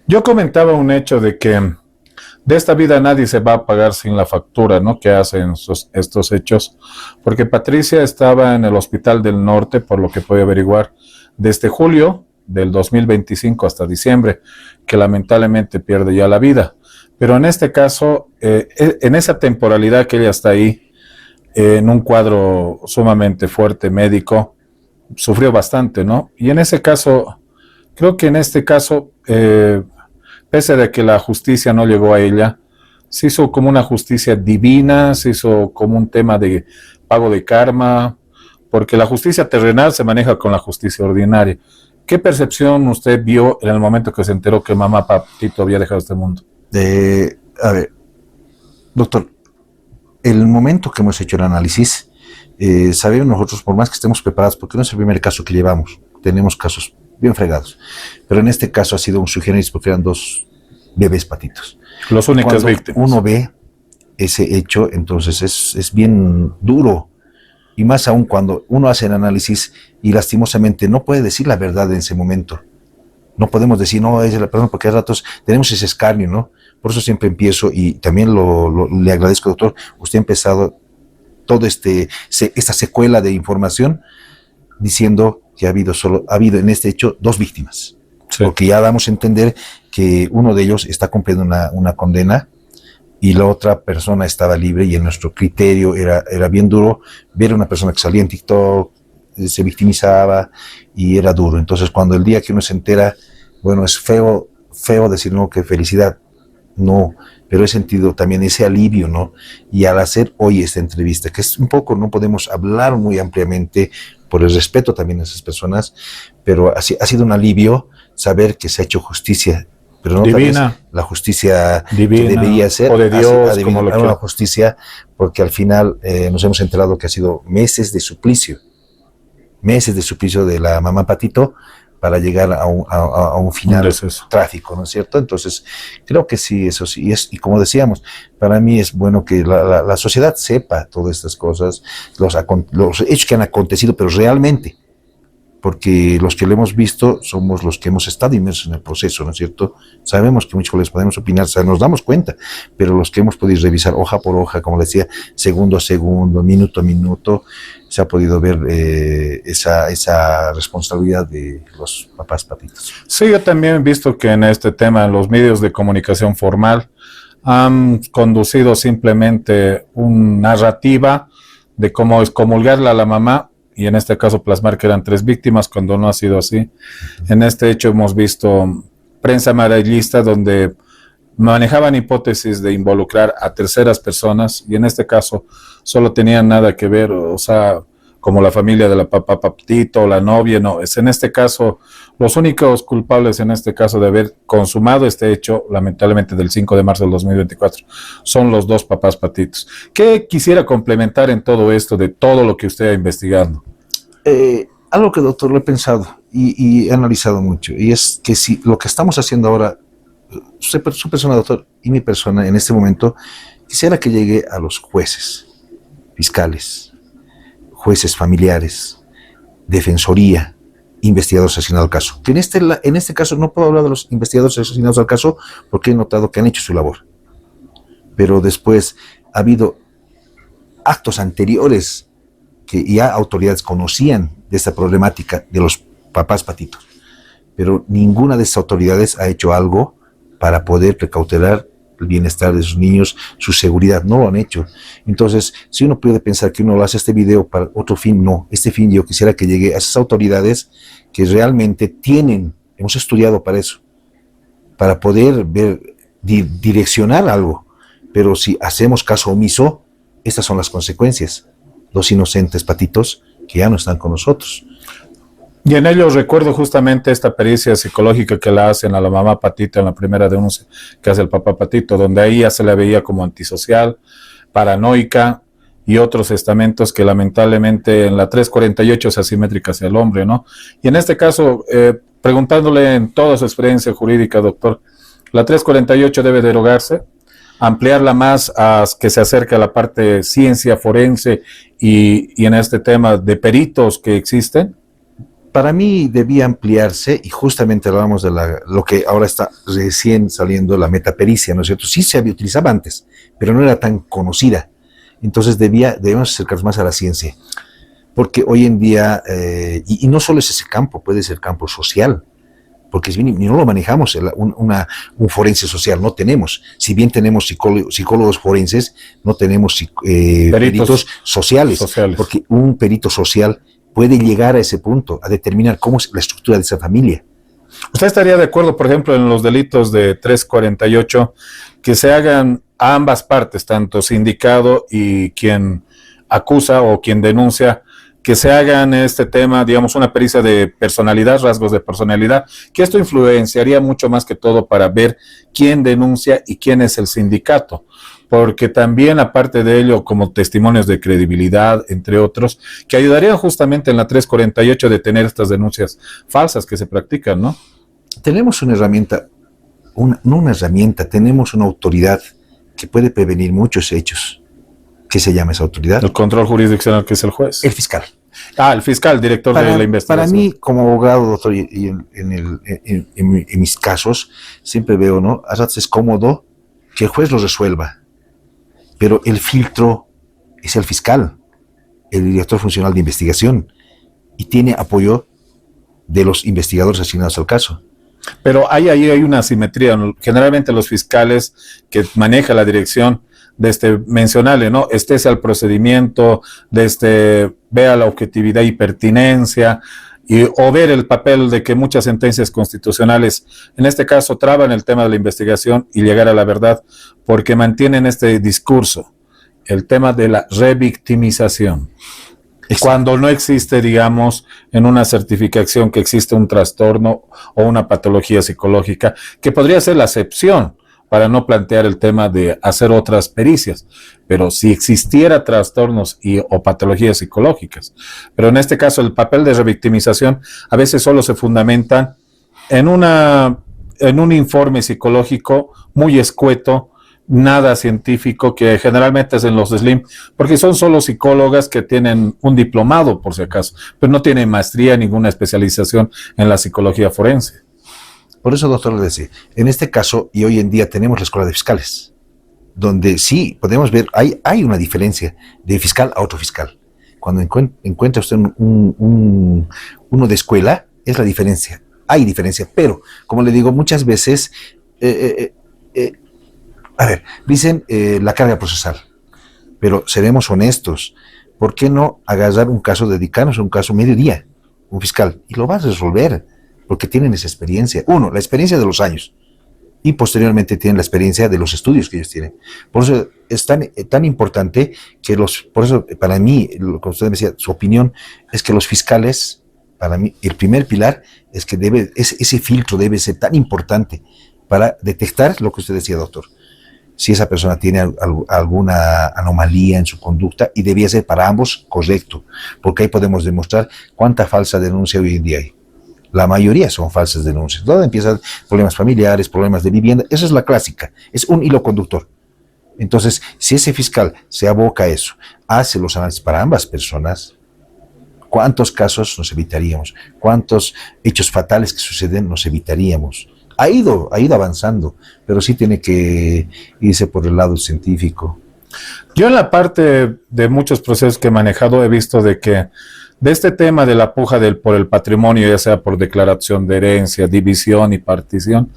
Yo comentaba un hecho de que de esta vida nadie se va a pagar sin la factura, ¿no? Que hacen estos hechos, porque Patricia estaba en el Hospital del Norte, por lo que pude averiguar, desde julio del 2025 hasta diciembre, que lamentablemente pierde ya la vida. Pero en este caso, en esa temporalidad que ella está ahí, en un cuadro sumamente fuerte médico, sufrió bastante, ¿no? Y en ese caso, creo que en este caso, pese a que la justicia no llegó a ella, se hizo como una justicia divina, se hizo como un tema de pago de karma, porque la justicia terrenal se maneja con la justicia ordinaria. ¿Qué percepción usted vio en el momento que se enteró que mamá Patito había dejado este mundo? A ver, doctor, el momento que hemos hecho el análisis, sabemos nosotros, por más que estemos preparados, porque no es el primer caso que llevamos, tenemos casos bien fregados, pero en este caso ha sido un sui generis porque eran dos bebés patitos. Los únicas víctimas. Uno ve ese hecho, entonces es bien duro, y más aún cuando uno hace el análisis y lastimosamente no puede decir la verdad en ese momento. No podemos decir, no, es la persona, porque a ratos tenemos ese escarnio, ¿no? Por eso siempre empiezo, y también le agradezco, doctor, usted ha empezado toda esta secuela de información diciendo que ha habido en este hecho dos víctimas. Sí. Porque ya damos a entender que uno de ellos está cumpliendo una condena y la otra persona estaba libre, y en nuestro criterio era bien duro ver a una persona que salía en TikTok, se victimizaba y era duro. Entonces cuando el día que uno se entera, bueno, es feo decir, no, qué felicidad, no, pero he sentido también ese alivio, ¿no? Y al hacer hoy esta entrevista, que es un poco, no podemos hablar muy ampliamente por el respeto también a esas personas, pero ha sido un alivio saber que se ha hecho justicia, pero no divina, la justicia divina, que debería ser, o de Dios, como lo la justicia, porque al final nos hemos enterado que ha sido meses de suplicio de la mamá Patito para llegar a un final trágico, ¿no es cierto? Entonces, creo que sí, eso sí, y como decíamos, para mí es bueno que la sociedad sepa todas estas cosas, los hechos que han acontecido, pero realmente, porque los que lo hemos visto somos los que hemos estado inmersos en el proceso, ¿no es cierto? Sabemos que muchos les podemos opinar, o sea, nos damos cuenta, pero los que hemos podido revisar hoja por hoja, como les decía, segundo a segundo, minuto a minuto, se ha podido ver esa responsabilidad de los papás Patitos. Sí, yo también he visto que en este tema los medios de comunicación formal han conducido simplemente una narrativa de cómo excomulgarla a la mamá, y en este caso plasmar que eran 3 víctimas cuando no ha sido así. En este hecho hemos visto prensa amarillista donde manejaban hipótesis de involucrar a terceras personas, y en este caso solo tenían nada que ver, o sea, como la familia de la papá Patito, la novia, no, es en este caso, los únicos culpables en este caso de haber consumado este hecho, lamentablemente del 5 de marzo del 2024, son los 2 papás Patitos. ¿Qué quisiera complementar en todo esto, de todo lo que usted ha investigado? Algo que, doctor, lo he pensado y he analizado mucho, y es que si lo que estamos haciendo ahora, su persona, doctor, y mi persona en este momento, quisiera que llegue a los jueces, fiscales, jueces familiares, defensoría, investigadores asignados al caso. Que en este caso no puedo hablar de los investigadores asignados al caso porque he notado que han hecho su labor. Pero después ha habido actos anteriores que ya autoridades conocían de esta problemática de los papás Patitos. Pero ninguna de esas autoridades ha hecho algo para poder precautelar el bienestar de sus niños, su seguridad. No lo han hecho. Entonces, si uno puede pensar que uno lo hace este video para otro fin, no. Este fin yo quisiera que llegue a esas autoridades que realmente hemos estudiado para eso, para poder ver, direccionar algo. Pero si hacemos caso omiso, estas son las consecuencias. 2 inocentes Patitos que ya no están con nosotros. Y en ello recuerdo justamente esta pericia psicológica que la hacen a la mamá Patito en la primera denuncia que hace el papá Patito, donde ahí ya se la veía como antisocial, paranoica, y otros estamentos que lamentablemente en la 348 es asimétrica hacia el hombre, ¿no? Y en este caso, preguntándole en toda su experiencia jurídica, doctor, ¿la 348 debe derogarse? ¿Ampliarla más a que se acerque a la parte de ciencia forense y en este tema de peritos que existen? Para mí debía ampliarse, y justamente hablábamos de lo que ahora está recién saliendo, la metapericia, ¿no es cierto? Sí se había utilizado antes, pero no era tan conocida. Entonces debemos acercarnos más a la ciencia. Porque hoy en día, y no solo es ese campo, puede ser campo social, porque si bien no lo manejamos, un forense social, no tenemos. Si bien tenemos psicólogos forenses, no tenemos peritos sociales, porque un perito social puede llegar a ese punto, a determinar cómo es la estructura de esa familia. ¿Usted estaría de acuerdo, por ejemplo, en los delitos de 348, que se hagan a ambas partes, tanto sindicado y quien acusa o quien denuncia, que se hagan este tema, digamos, una pericia de personalidad, rasgos de personalidad, que esto influenciaría mucho más que todo para ver quién denuncia y quién es el sindicato? Porque también, aparte de ello, como testimonios de credibilidad, entre otros, que ayudarían justamente en la 348 a detener estas denuncias falsas que se practican, ¿no? Tenemos una herramienta, no una herramienta, tenemos una autoridad que puede prevenir muchos hechos. ¿Qué se llama esa autoridad? El control jurisdiccional, que es el juez. El fiscal. El fiscal, director de la investigación. Para mí, como abogado, doctor, y en mis casos, siempre veo, ¿no? A ratos es cómodo que el juez lo resuelva, pero el filtro es el fiscal, el director funcional de investigación, y tiene apoyo de los investigadores asignados al caso. Pero ahí hay una asimetría. Generalmente los fiscales que maneja la dirección mencionarle, ¿no? Estése al procedimiento, vea la objetividad y pertinencia, o ver el papel de que muchas sentencias constitucionales, en este caso, traban el tema de la investigación y llegar a la verdad, porque mantienen este discurso, el tema de la revictimización. Cuando no existe, digamos, en una certificación que existe un trastorno o una patología psicológica, que podría ser la excepción para no plantear el tema de hacer otras pericias, pero si existiera trastornos o patologías psicológicas. Pero en este caso el papel de revictimización a veces solo se fundamenta en un informe psicológico muy escueto, nada científico, que generalmente es en los SLIM, porque son solo psicólogas que tienen un diplomado, por si acaso, pero no tienen maestría, ninguna especialización en la psicología forense. Por eso, doctor, le decía, en este caso, y hoy en día tenemos la escuela de fiscales, donde sí podemos ver, hay una diferencia de fiscal a otro fiscal. Cuando encuentra usted uno de escuela, es la diferencia. Hay diferencia, pero, como le digo, muchas veces, dicen la carga procesal, pero seremos honestos. ¿Por qué no agarrar un caso, dedicarnos a un caso mediodía, un fiscal, y lo vas a resolver? Porque tienen esa experiencia. Uno, la experiencia de los años, y posteriormente tienen la experiencia de los estudios que ellos tienen. Por eso es tan importante que por eso para mí, lo que usted me decía, su opinión es que los fiscales, para mí, el primer pilar es que ese filtro debe ser tan importante para detectar lo que usted decía, doctor. Si esa persona tiene alguna anomalía en su conducta, y debía ser para ambos correcto, porque ahí podemos demostrar cuánta falsa denuncia hoy en día hay. La mayoría son falsas denuncias. Todo empieza problemas familiares, problemas de vivienda. Esa es la clásica. Es un hilo conductor. Entonces, si ese fiscal se aboca a eso, hace los análisis para ambas personas, ¿cuántos casos nos evitaríamos? ¿Cuántos hechos fatales que suceden nos evitaríamos? Ha ido avanzando, pero sí tiene que irse por el lado científico. Yo en la parte de muchos procesos que he manejado he visto de que de este tema de la puja por el patrimonio, ya sea por declaración de herencia, división y partición,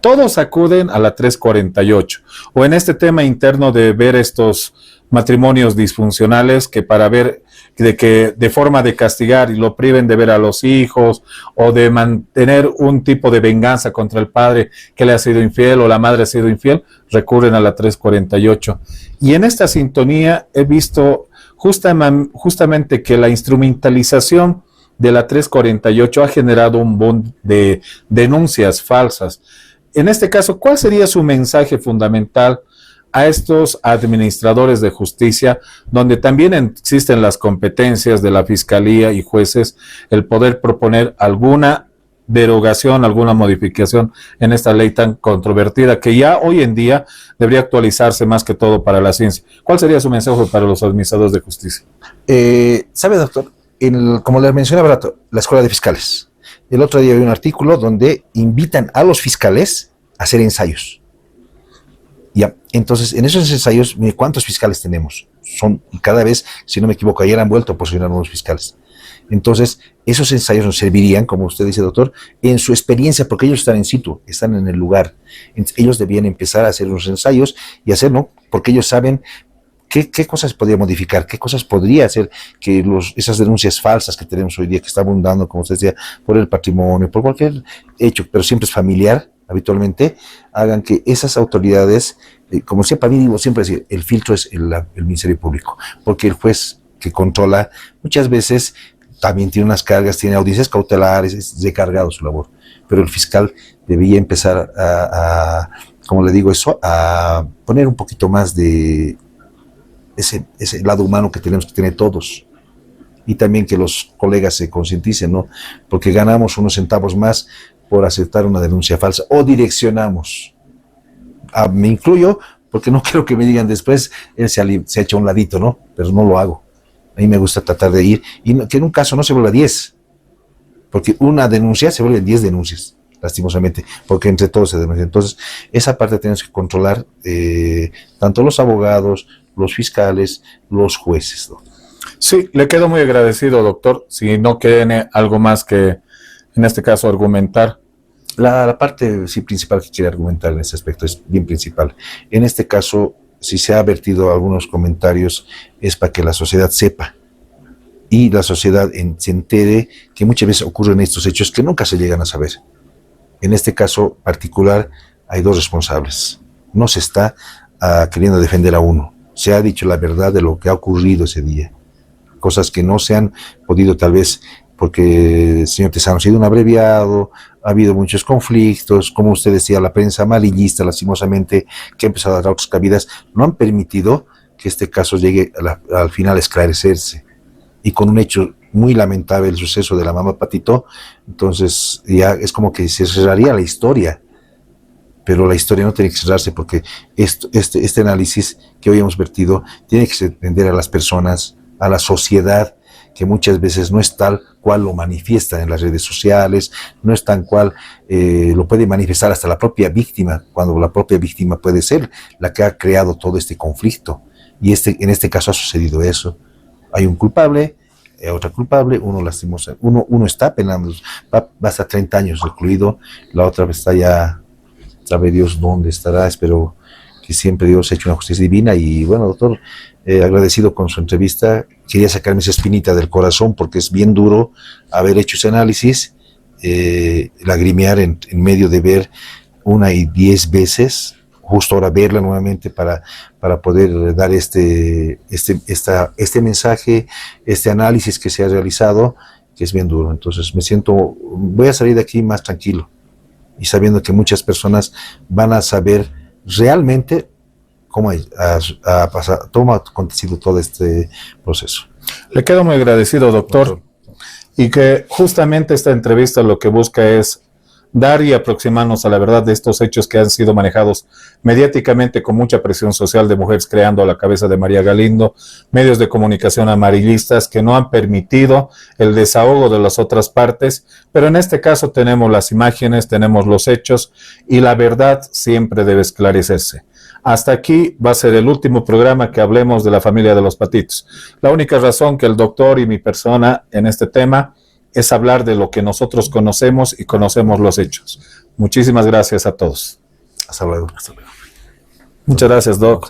todos acuden a la 348, o en este tema interno de ver estos matrimonios disfuncionales, que para ver de forma de castigar y lo priven de ver a los hijos, o de mantener un tipo de venganza contra el padre que le ha sido infiel o la madre ha sido infiel, recurren a la 348. Y en esta sintonía he visto justamente que la instrumentalización de la 348 ha generado un boom de denuncias falsas. En este caso, ¿cuál sería su mensaje fundamental a estos administradores de justicia, donde también existen las competencias de la fiscalía y jueces, el poder proponer alguna derogación, alguna modificación en esta ley tan controvertida, que ya hoy en día debería actualizarse más que todo para la ciencia? ¿Cuál sería su mensaje para los administradores de justicia? ¿Sabe, doctor? como les mencionaba rato, la Escuela de Fiscales. El otro día vi un artículo donde invitan a los fiscales a hacer ensayos. Ya, entonces, en esos ensayos, mire, ¿cuántos fiscales tenemos? Son, cada vez, si no me equivoco, ayer han vuelto a posicionar nuevos fiscales. Entonces, esos ensayos nos servirían, como usted dice, doctor, en su experiencia, porque ellos están en situ, están en el lugar. Ellos debían empezar a hacer unos ensayos y hacer, ¿no? Porque ellos saben qué cosas podría modificar, qué cosas podría hacer que esas denuncias falsas que tenemos hoy día, que está abundando, como usted decía, por el patrimonio, por cualquier hecho, pero siempre es familiar, habitualmente, hagan que esas autoridades, como siempre, a mí digo, siempre decir, el filtro es el Ministerio Público, porque el juez que controla muchas veces también tiene unas cargas, tiene audiencias cautelares, es recargado su labor, pero el fiscal debía empezar como le digo eso, a poner un poquito más de ese lado humano que tenemos que tener todos, y también que los colegas se concienticen, ¿no? Porque ganamos unos centavos más por aceptar una denuncia falsa, o direccionamos. Me incluyo, porque no quiero que me digan después, él se ha hecho a un ladito, ¿no? Pero no lo hago. A mí me gusta tratar de ir, y que en un caso no se vuelva 10, porque una denuncia se vuelve 10 denuncias, lastimosamente, porque entre todos se denuncia. Entonces, esa parte tenemos que controlar, tanto los abogados, los fiscales, los jueces, ¿no? Sí, le quedo muy agradecido, doctor. Si no tiene algo más que, en este caso, argumentar. La parte sí principal que quiere argumentar en este aspecto es bien principal. En este caso, si se ha vertido algunos comentarios, es para que la sociedad sepa y la sociedad se entere que muchas veces ocurren estos hechos que nunca se llegan a saber. En este caso particular hay dos responsables. No se está queriendo defender a uno. Se ha dicho la verdad de lo que ha ocurrido ese día. Cosas que no se han podido tal vez, porque el señor Tesano ha sido un abreviado, ha habido muchos conflictos, como usted decía, la prensa amarillista, lastimosamente, que ha empezado a dar otras cabidas, no han permitido que este caso llegue al final a esclarecerse. Y con un hecho muy lamentable, el suceso de la mamá Patito, entonces ya es como que se cerraría la historia. Pero la historia no tiene que cerrarse, porque este análisis que hoy hemos vertido tiene que entender a las personas, a la sociedad, que muchas veces no es tal cual lo manifiestan en las redes sociales, no es tan cual lo puede manifestar hasta la propia víctima, cuando la propia víctima puede ser la que ha creado todo este conflicto. Y en este caso ha sucedido eso. Hay un culpable, otra culpable, uno está penando, va hasta 30 años recluido, la otra está ya, sabe Dios dónde estará. Espero que siempre Dios ha hecho una justicia divina. Y bueno, doctor, agradecido con su entrevista. Quería sacarme esa espinita del corazón, porque es bien duro haber hecho ese análisis, lagrimear en medio de ver una y 10 veces, justo ahora verla nuevamente para poder dar este mensaje, este análisis que se ha realizado, que es bien duro. Entonces voy a salir de aquí más tranquilo, y sabiendo que muchas personas van a saber realmente cómo ha acontecido todo este proceso. Le quedo muy agradecido, doctor, y que justamente esta entrevista lo que busca es dar y aproximarnos a la verdad de estos hechos que han sido manejados mediáticamente con mucha presión social de mujeres creando a la cabeza de María Galindo, medios de comunicación amarillistas que no han permitido el desahogo de las otras partes, pero en este caso tenemos las imágenes, tenemos los hechos, y la verdad siempre debe esclarecerse. Hasta aquí va a ser el último programa que hablemos de la familia de los Patitos. La única razón que el doctor y mi persona en este tema es hablar de lo que nosotros conocemos y conocemos los hechos. Muchísimas gracias a todos. Hasta luego. Muchas gracias, Doc.